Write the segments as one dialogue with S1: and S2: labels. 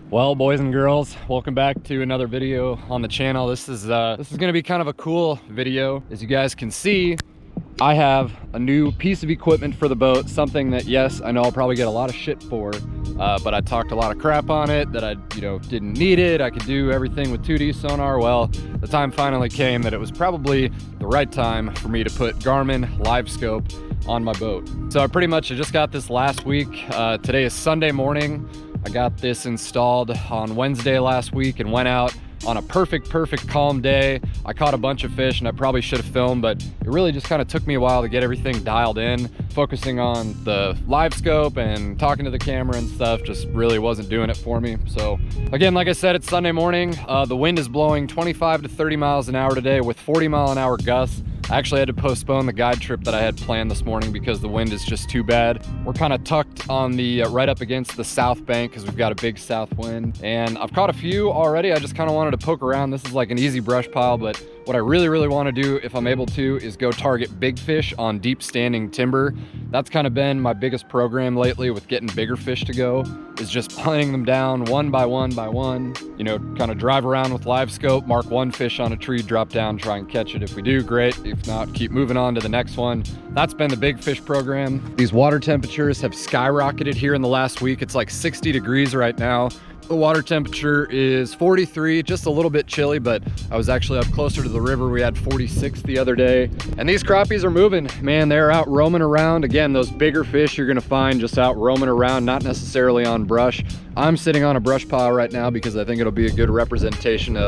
S1: Well, boys and girls, welcome back to another video on the channel. This is gonna be kind of a cool video. As you guys can see, I have a new piece of equipment for the boat, something that, yes, I know I'll probably get a lot of shit for, but I talked a lot of crap on it, that I, didn't need it. I could do everything with 2D sonar. Well, the time finally came that it was probably the right time for me to put Garmin LIVESCOPE on my boat. So I just got this last week. Today is Sunday morning. I got this installed on Wednesday last week and went out on a perfect calm day. I caught a bunch of fish and I probably should have filmed, but it really just kind of took me a while to get everything dialed in. Focusing on the LIVESCOPE and talking to the camera and stuff just really wasn't doing it for me. So again, like I said, it's Sunday morning. The wind is blowing 25 to 30 miles an hour today with 40-mile-an-hour gusts. I actually had to postpone the guide trip that I had planned this morning because the wind is just too bad. We're kind of tucked on the right up against the south bank because we've got a big south wind, and I've caught a few already. I just kind of wanted to poke around. This is like an easy brush pile, but what I really want to do, if I'm able to, is go target big fish on deep standing timber. That's kind of been my biggest program lately with getting bigger fish to go, is just hunting them down one by one by one. Kind of drive around with LIVESCOPE, mark one fish on a tree, drop down, try and catch it. If we do, great. If not, keep moving on to the next one. That's been the big fish program. These water temperatures have skyrocketed here in the last week. It's like 60 degrees right now. The water temperature is 43, just a little bit chilly, but I was actually up closer to the river. We had 46 the other day. And these crappies are moving, man. They're out roaming around. Again, those bigger fish you're gonna find just out roaming around, not necessarily on brush. I'm sitting on a brush pile right now because I think it'll be a good representation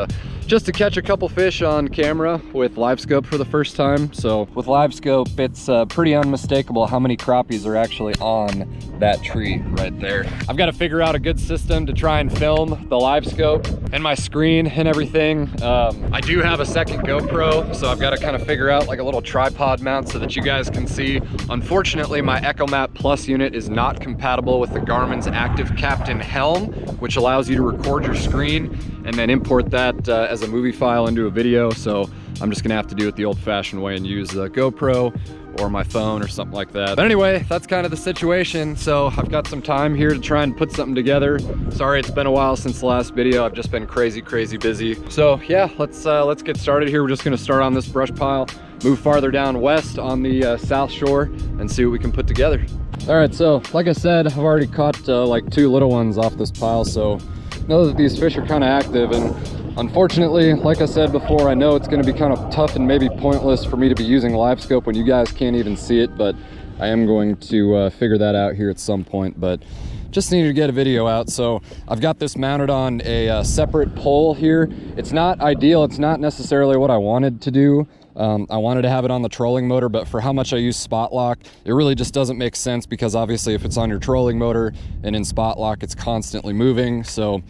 S1: just to catch a couple fish on camera with LIVESCOPE for the first time. So with LIVESCOPE, it's pretty unmistakable how many crappies are actually on that tree right there. I've got to figure out a good system to try and film the LIVESCOPE and my screen and everything. I do have a second GoPro, so I've got to kind of figure out like a little tripod mount so that you guys can see. Unfortunately, my EchoMap Plus unit is not compatible with the Garmin's Active Captain Helm, which allows you to record your screen and then import that as a movie file into a video. So I'm just gonna have to do it the old-fashioned way and use the GoPro or my phone or something like that. But anyway, that's kind of the situation. So I've got some time here to try and put something together. Sorry, it's been a while since the last video. I've just been crazy busy. So yeah, let's get started here. We're just gonna start on this brush pile, move farther down west on the south shore, and see what we can put together. All right, so like I said, I've already caught like 2 little ones off this pile, so I know that these fish are kind of active. And unfortunately, like I said before, I know it's going to be kind of tough and maybe pointless for me to be using LIVESCOPE when you guys can't even see it, but I am going to figure that out here at some point. But just needed to get a video out, so I've got this mounted on a separate pole here. It's not ideal. It's not necessarily what I wanted to do. I wanted to have it on the trolling motor, but for how much I use spot lock, it really just doesn't make sense, because obviously if it's on your trolling motor and in spot lock, it's constantly moving. So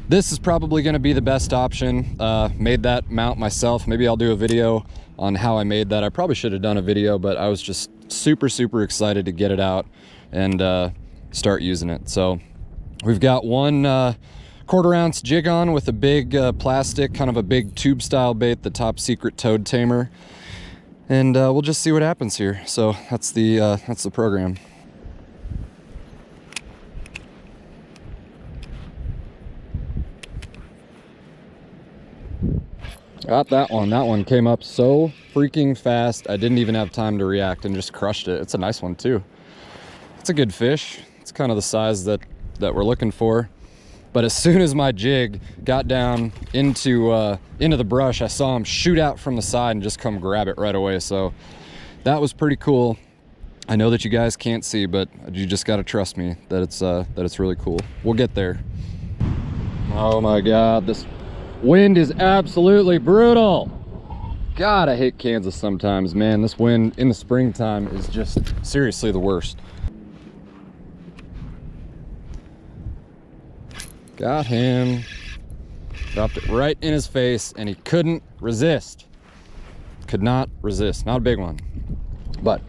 S1: this is probably going to be the best option. Made that mount myself. Maybe I'll do a video on how I made that. I probably should have done a video, but I was just super excited to get it out and start using it. So we've got one 1/4 ounce jig on with a big plastic, kind of a big tube style bait, the Top Secret Toad Tamer, and we'll just see what happens here. So that's the program. Got that one. That one came up so freaking fast. I didn't even have time to react and just crushed it. It's a nice one too. It's a good fish. It's kind of the size that we're looking for. But as soon as my jig got down into the brush, I saw him shoot out from the side and just come grab it right away. So that was pretty cool. I know that you guys can't see, but you just got to trust me that it's really cool. We'll get there. Oh my God, this wind is absolutely brutal. God, I hate Kansas sometimes, man. This wind in the springtime is just seriously the worst. Got him. Dropped it right in his face, and he couldn't resist. Could not resist. Not a big one, but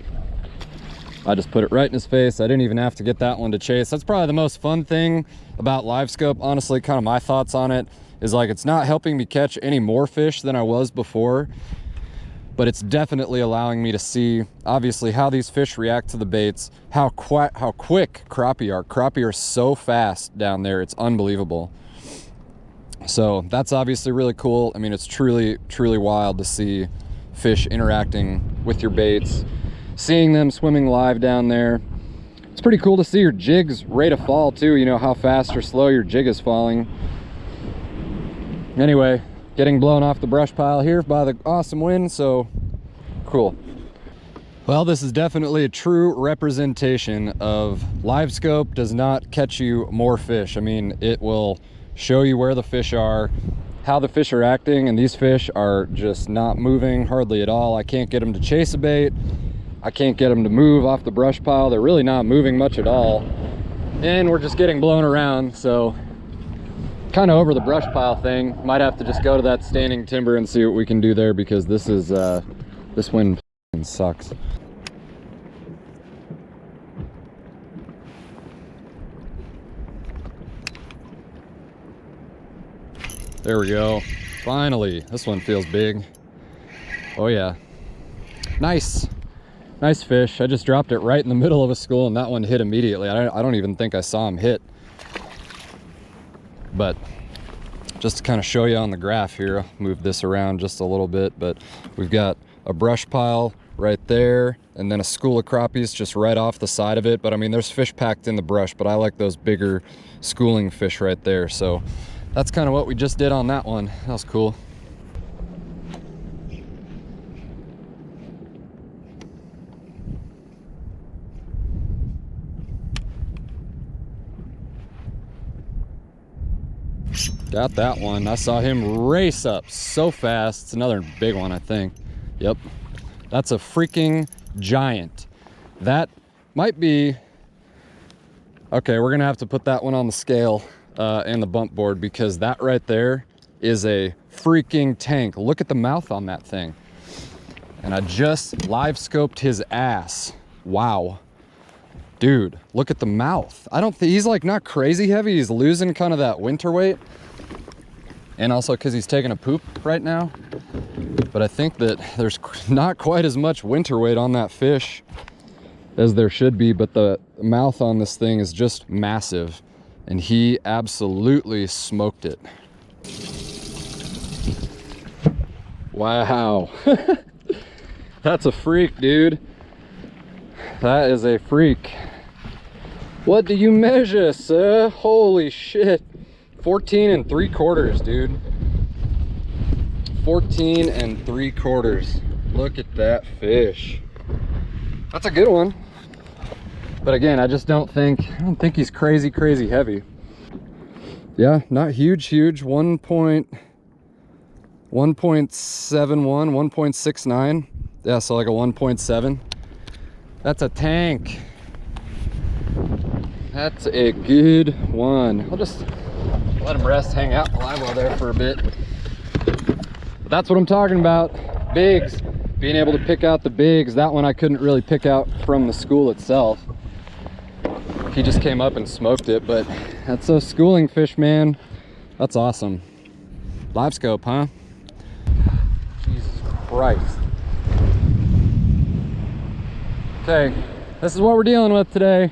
S1: I just put it right in his face. I didn't even have to get that one to chase. That's probably the most fun thing about LIVESCOPE. Honestly, kind of my thoughts on it is like, it's not helping me catch any more fish than I was before, but it's definitely allowing me to see, obviously, how these fish react to the baits, how quick crappie are. Crappie are so fast down there, it's unbelievable. So that's obviously really cool. I mean, it's truly wild to see fish interacting with your baits, seeing them swimming live down there. It's pretty cool to see your jig's rate of fall too, you know, how fast or slow your jig is falling. Anyway, getting blown off the brush pile here by the awesome wind, so cool. Well, this is definitely a true representation of LiveScope does not catch you more fish. I mean, it will show you where the fish are, how the fish are acting, and these fish are just not moving hardly at all. I can't get them to chase a bait. I can't get them to move off the brush pile. They're really not moving much at all. And we're just getting blown around, so kind of over the brush pile thing. Might have to just go to that standing timber and see what we can do there, because this is this wind sucks. There we go. Finally, this one feels big. Oh yeah. Nice fish. I just dropped it right in the middle of a school and that one hit immediately. I don't even think I saw him hit. But just to kind of show you on the graph here, I'll move this around just a little bit, but we've got a brush pile right there and then a school of crappies just right off the side of it. But I mean, there's fish packed in the brush, but I like those bigger schooling fish right there. So that's kind of what we just did on that one. That was cool. Got that one. I saw him race up so fast. It's another big one, I think. Yep. That's a freaking giant. That might be... Okay, we're gonna have to put that one on the scale and the bump board, because that right there is a freaking tank. Look at the mouth on that thing. And I just live scoped his ass. Wow. Dude, look at the mouth. I don't think he's like not crazy heavy. He's losing kind of that winter weight. And also because he's taking a poop right now. But I think that there's not quite as much winter weight on that fish as there should be, but the mouth on this thing is just massive. And he absolutely smoked it. Wow. That's a freak, dude. That is a freak. What do you measure, sir? Holy shit. 14 3/4, dude. 14 3/4. Look at that fish. That's a good one. But again, I don't think he's crazy heavy. Yeah, not huge. 1.71, 1.69. Yeah, so like a 1.7. That's a tank. That's a good one. I'll just let him rest, hang out in the live well there for a bit. But that's what I'm talking about. Bigs. Being able to pick out the bigs. That one I couldn't really pick out from the school itself. He just came up and smoked it, but that's a schooling fish, man. That's awesome. LiveScope, huh? Jesus Christ. Okay, this is what we're dealing with today.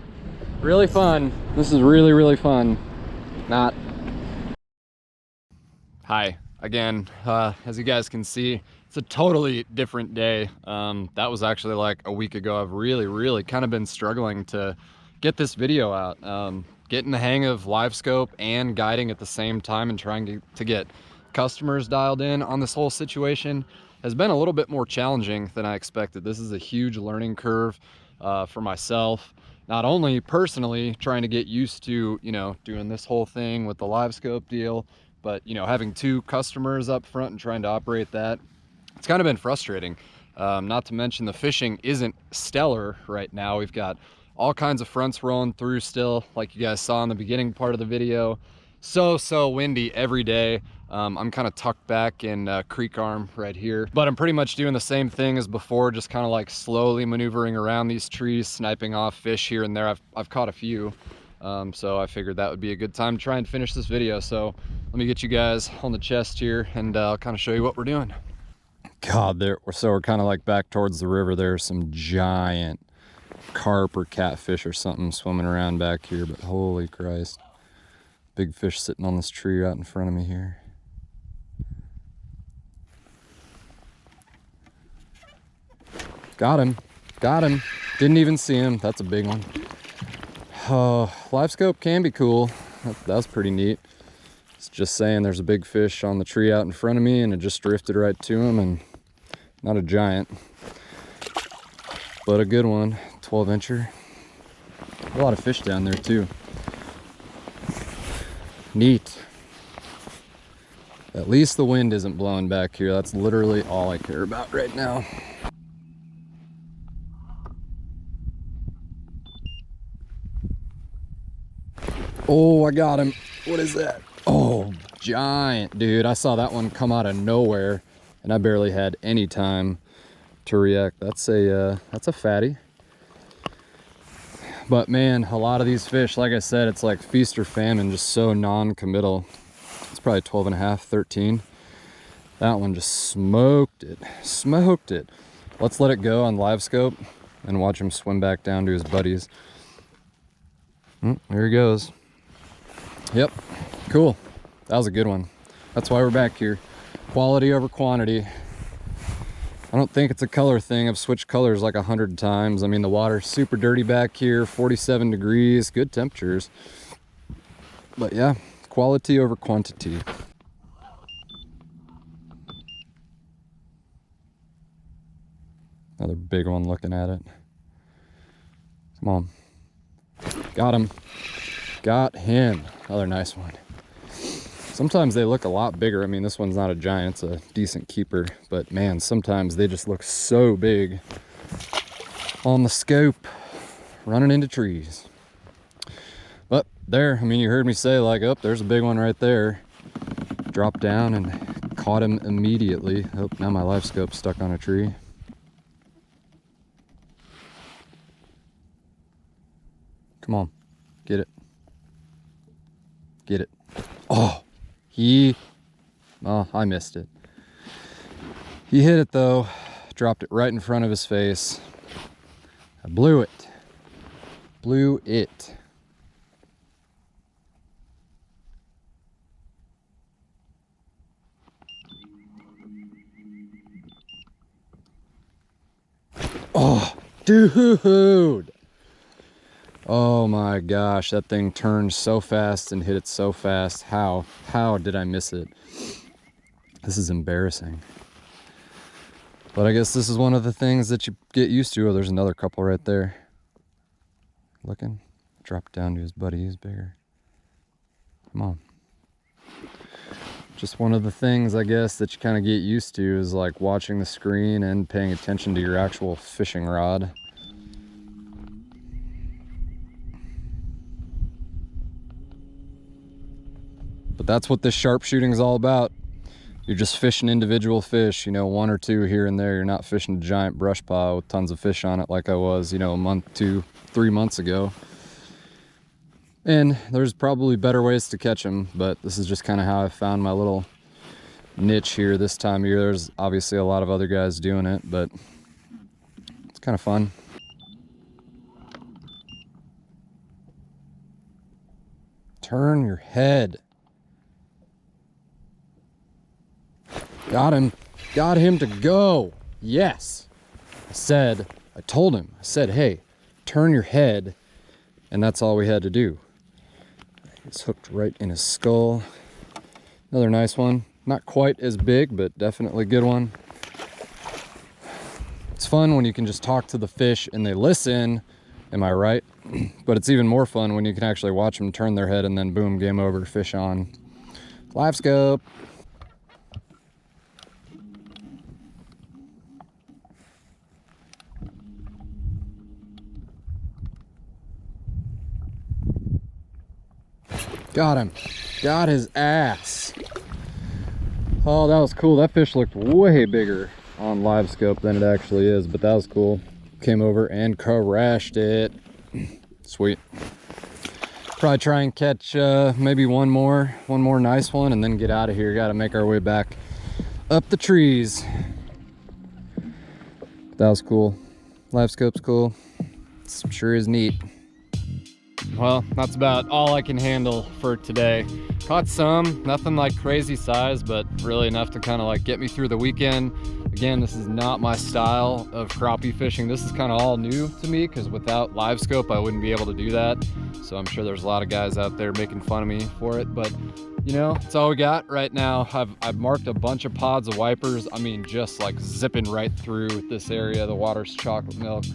S1: Really fun. This is really fun. Not. Hi again. As you guys can see, it's a totally different day. That was actually like a week ago. I've really kind of been struggling to get this video out. Getting the hang of LiveScope and guiding at the same time and trying to get customers dialed in on this whole situation has been a little bit more challenging than I expected. This is a huge learning curve for myself. Not only personally trying to get used to, you know, doing this whole thing with the LiveScope deal, but, you know, having 2 customers up front and trying to operate that. It's kind of been frustrating. Not to mention the fishing isn't stellar right now. We've got all kinds of fronts rolling through still, like you guys saw in the beginning part of the video. So windy every day. I'm kind of tucked back in creek arm right here, but I'm pretty much doing the same thing as before, just kind of like slowly maneuvering around these trees, sniping off fish here and there. I've caught a few, so I figured that would be a good time to try and finish this video. So let me get you guys on the chest here and I'll kind of show you what we're doing. God, we're kind of like back towards the river. There's some giant carp or catfish or something swimming around back here, but holy Christ. Big fish sitting on this tree out in front of me here. Got him. Got him. Didn't even see him. That's a big one. Oh, LiveScope can be cool. That was pretty neat. It's just saying there's a big fish on the tree out in front of me and it just drifted right to him, and not a giant, but a good one. 12-incher. A lot of fish down there too. Neat. At least the wind isn't blowing back here. That's literally all I care about right now. Oh, I got him. What is that? Oh, giant, dude. I saw that one come out of nowhere and I barely had any time to react. That's a fatty. But man, a lot of these fish, like I said, it's like feast or famine, just so non-committal. It's probably 12 and a half, 13. That one just smoked it. Smoked it. Let's let it go on LiveScope and watch him swim back down to his buddies. There he goes. Yep, cool. That was a good one. That's why we're back here. Quality over quantity. I don't think it's a color thing. I've switched colors like 100 times. I mean, the water's super dirty back here, 47 degrees, good temperatures. But yeah, quality over quantity. Another big one looking at it. Come on. Got him. Got him. Another nice one. Sometimes they look a lot bigger. I mean, this one's not a giant, it's a decent keeper, but man, sometimes they just look so big on the scope, running into trees. But there, I mean, you heard me say like, oh, there's a big one right there. Dropped down and caught him immediately. Oh, now my LiveScope's stuck on a tree. Come on, get it. Get it. Oh, I missed it. He hit it though, dropped it right in front of his face. I blew it. Blew it. Oh, dude. Oh my gosh, that thing turned so fast and hit it so fast. How did I miss it? This is embarrassing. But I guess this is one of the things that you get used to. Oh, there's another couple right there. Looking. Dropped down to his buddy, he's bigger. Come on. Just one of the things, I guess, that you kind of get used to is like watching the screen and paying attention to your actual fishing rod. But that's what this sharpshooting is all about. You're just fishing individual fish, you know, one or two here and there. You're not fishing a giant brush pile with tons of fish on it like I was, you know, a month, 2, 3 months ago. And there's probably better ways to catch them, but this is just kind of how I found my little niche here this time of year. There's obviously a lot of other guys doing it, but it's kind of fun. Turn your head. Got him. Got him to go. Yes. I told him, I said, hey, turn your head. And that's all we had to do. It's hooked right in his skull. Another nice one. Not quite as big, but definitely a good one. It's fun when you can just talk to the fish and they listen. Am I right? But it's even more fun when you can actually watch them turn their head and then boom, game over, fish on. LiveScope. Got him. Got his ass. Oh, that was cool. That fish looked way bigger on LiveScope than it actually is, but that was cool. Came over and crashed it. Sweet. Probably try and catch maybe one more nice one and then get out of here. Got to make our way back up the trees. That was cool. LiveScope's cool. It sure is neat. Well, that's about all I can handle for today. Caught some, nothing like crazy size, but really enough to kind of like get me through the weekend. Again, this is not my style of crappie fishing. This is kind of all new to me because without LiveScope, I wouldn't be able to do that. So I'm sure there's a lot of guys out there making fun of me for it, but you know, it's all we got right now. I've marked a bunch of pods of wipers. I mean, just like zipping right through this area. The water's chocolate milk.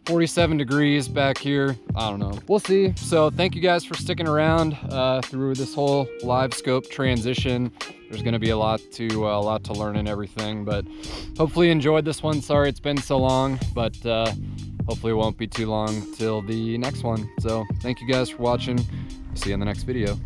S1: 47 degrees back here. I don't know. We'll see. So thank you guys for sticking around through this whole LiveScope transition. There's going to be a lot to learn and everything, but hopefully you enjoyed this one. Sorry it's been so long, but hopefully it won't be too long till the next one. So thank you guys for watching. See you in the next video.